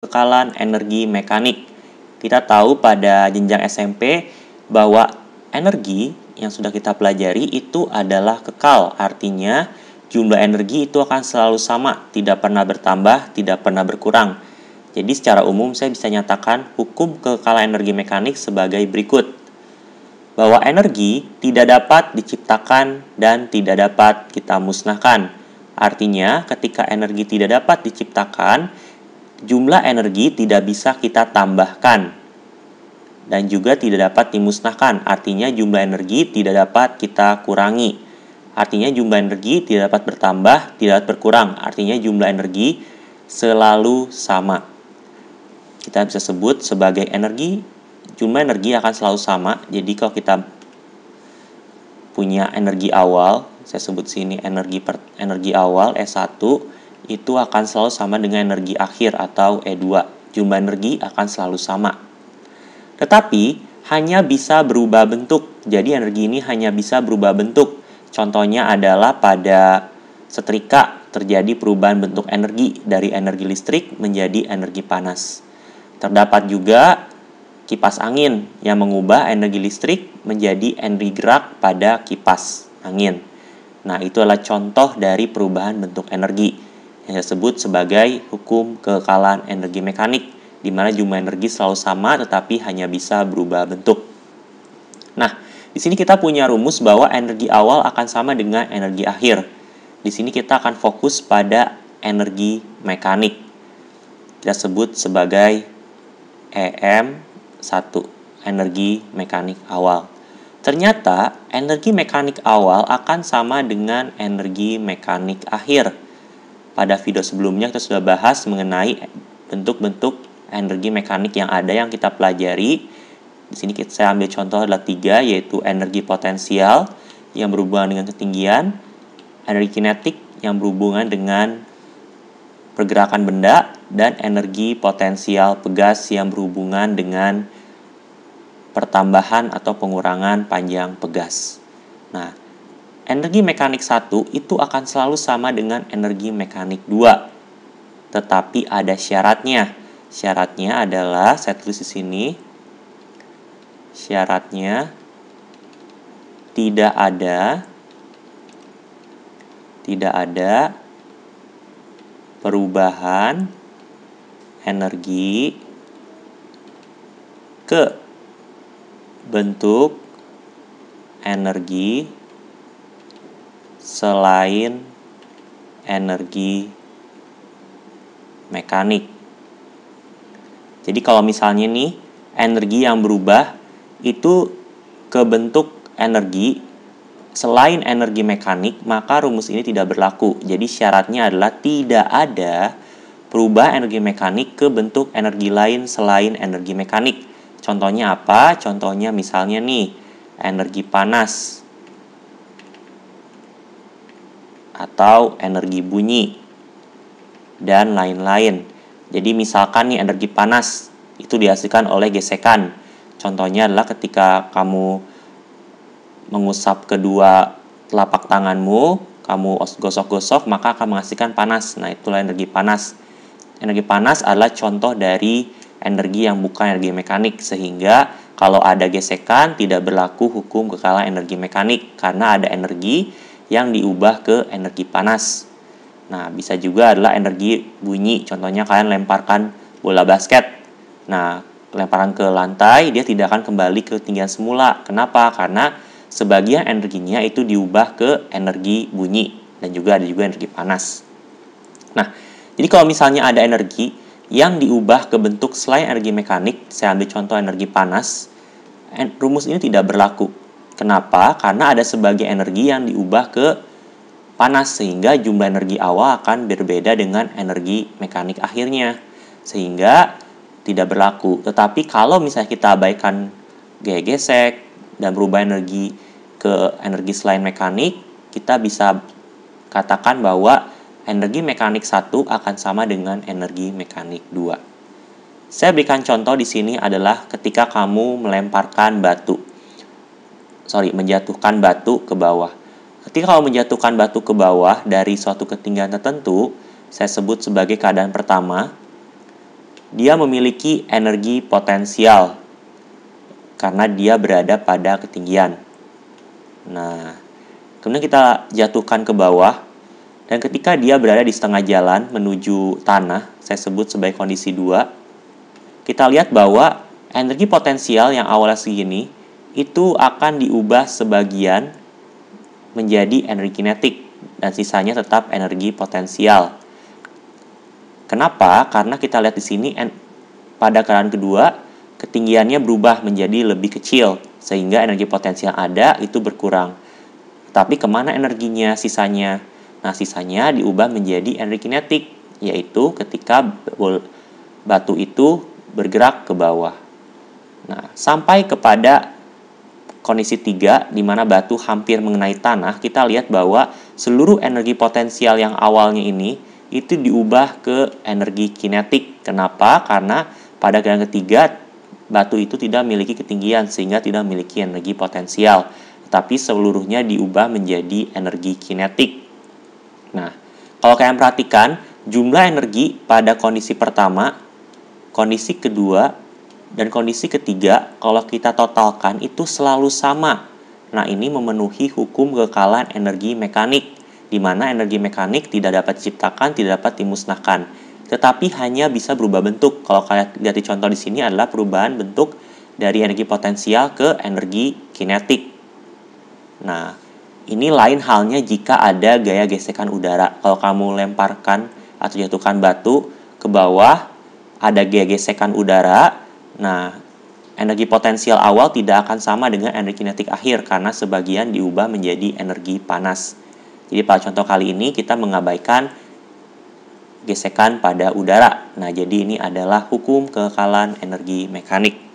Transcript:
Kekalan energi mekanik. Kita tahu pada jenjang SMP bahwa energi yang sudah kita pelajari itu adalah kekal. Artinya jumlah energi itu akan selalu sama, tidak pernah bertambah, tidak pernah berkurang. Jadi secara umum saya bisa nyatakan hukum kekekalan energi mekanik sebagai berikut. Bahwa energi tidak dapat diciptakan dan tidak dapat kita musnahkan. Artinya ketika energi tidak dapat diciptakan, jumlah energi tidak bisa kita tambahkan dan juga tidak dapat dimusnahkan. Artinya jumlah energi tidak dapat kita kurangi. Artinya jumlah energi tidak dapat bertambah, tidak dapat berkurang. Artinya jumlah energi selalu sama. Kita bisa sebut sebagai jumlah energi akan selalu sama. Jadi kalau kita punya energi awal, saya sebut sini energi awal E1, itu akan selalu sama dengan energi akhir atau E2. Jumlah energi akan selalu sama. Tetapi hanya bisa berubah bentuk. Jadi energi ini hanya bisa berubah bentuk. Contohnya adalah pada setrika terjadi perubahan bentuk energi dari energi listrik menjadi energi panas. Terdapat juga kipas angin yang mengubah energi listrik menjadi energi gerak pada kipas angin. Nah, itu adalah contoh dari perubahan bentuk energi yang saya sebut sebagai hukum kekekalan energi mekanik, di mana jumlah energi selalu sama tetapi hanya bisa berubah bentuk. Nah, di sini kita punya rumus bahwa energi awal akan sama dengan energi akhir. Di sini kita akan fokus pada energi mekanik. Kita sebut sebagai EM1, energi mekanik awal. Ternyata energi mekanik awal akan sama dengan energi mekanik akhir. Pada video sebelumnya kita sudah bahas mengenai bentuk-bentuk energi mekanik yang ada yang kita pelajari. Di sini saya ambil contoh adalah 3, yaitu energi potensial yang berhubungan dengan ketinggian, energi kinetik yang berhubungan dengan pergerakan benda, dan energi potensial pegas yang berhubungan dengan pertambahan atau pengurangan panjang pegas. Nah, energi mekanik 1 itu akan selalu sama dengan energi mekanik 2. Tetapi ada syaratnya. Syaratnya adalah, saya tulis di sini, syaratnya tidak ada perubahan energi ke bentuk energi selain energi mekanik. Jadi kalau misalnya nih, energi yang berubah itu ke bentuk energi selain energi mekanik, maka rumus ini tidak berlaku. Jadi syaratnya adalah tidak ada perubahan energi mekanik ke bentuk energi lain selain energi mekanik. Contohnya apa? Contohnya misalnya nih, energi panas atau energi bunyi dan lain-lain. Jadi misalkan nih, energi panas itu dihasilkan oleh gesekan. Contohnya adalah ketika kamu mengusap kedua telapak tanganmu, kamu gosok-gosok, maka akan menghasilkan panas. Nah, itulah energi panas. Energi panas adalah contoh dari energi yang bukan energi mekanik, sehingga kalau ada gesekan tidak berlaku hukum kekekalan energi mekanik karena ada energi yang diubah ke energi panas. Nah, bisa juga adalah energi bunyi. Contohnya kalian lemparkan bola basket. Nah, lemparan ke lantai, dia tidak akan kembali ke ketinggian semula. Kenapa? Karena sebagian energinya itu diubah ke energi bunyi dan juga ada juga energi panas. Nah, jadi kalau misalnya ada energi yang diubah ke bentuk selain energi mekanik, saya ambil contoh energi panas, rumus ini tidak berlaku. Kenapa? Karena ada sebagian energi yang diubah ke panas, sehingga jumlah energi awal akan berbeda dengan energi mekanik akhirnya, sehingga tidak berlaku. Tetapi kalau misalnya kita abaikan gaya gesek dan berubah energi ke energi selain mekanik, kita bisa katakan bahwa energi mekanik 1 akan sama dengan energi mekanik 2. Saya berikan contoh di sini adalah ketika kamu menjatuhkan batu ke bawah. Ketika kamu menjatuhkan batu ke bawah dari suatu ketinggian tertentu, saya sebut sebagai keadaan pertama. dia memiliki energi potensial karena dia berada pada ketinggian. Nah, kemudian kita jatuhkan ke bawah, dan ketika dia berada di setengah jalan menuju tanah, saya sebut sebagai kondisi 2, kita lihat bahwa energi potensial yang awalnya segini, itu akan diubah sebagian menjadi energi kinetik, dan sisanya tetap energi potensial. Kenapa? Karena kita lihat di sini, pada keadaan kedua, ketinggiannya berubah menjadi lebih kecil, sehingga energi potensial ada itu berkurang. Tapi kemana energinya sisanya? Nah, sisanya diubah menjadi energi kinetik, yaitu ketika batu itu bergerak ke bawah. Nah, sampai kepada kondisi 3, di mana batu hampir mengenai tanah, kita lihat bahwa seluruh energi potensial yang awalnya ini, itu diubah ke energi kinetik. Kenapa? Karena pada keadaan ketiga, batu itu tidak memiliki ketinggian, sehingga tidak memiliki energi potensial. Tapi seluruhnya diubah menjadi energi kinetik. Nah, kalau kalian perhatikan, jumlah energi pada kondisi pertama, kondisi kedua, dan kondisi ketiga, kalau kita totalkan itu selalu sama. Nah, ini memenuhi hukum kekekalan energi mekanik, di mana energi mekanik tidak dapat diciptakan, tidak dapat dimusnahkan, tetapi hanya bisa berubah bentuk. Kalau kalian lihat di contoh di sini adalah perubahan bentuk dari energi potensial ke energi kinetik. Nah, ini lain halnya jika ada gaya gesekan udara. Kalau kamu lemparkan atau jatuhkan batu ke bawah, ada gaya gesekan udara. Nah, energi potensial awal tidak akan sama dengan energi kinetik akhir karena sebagian diubah menjadi energi panas. Jadi pada contoh kali ini kita mengabaikan gesekan pada udara. Nah, jadi ini adalah hukum kekekalan energi mekanik.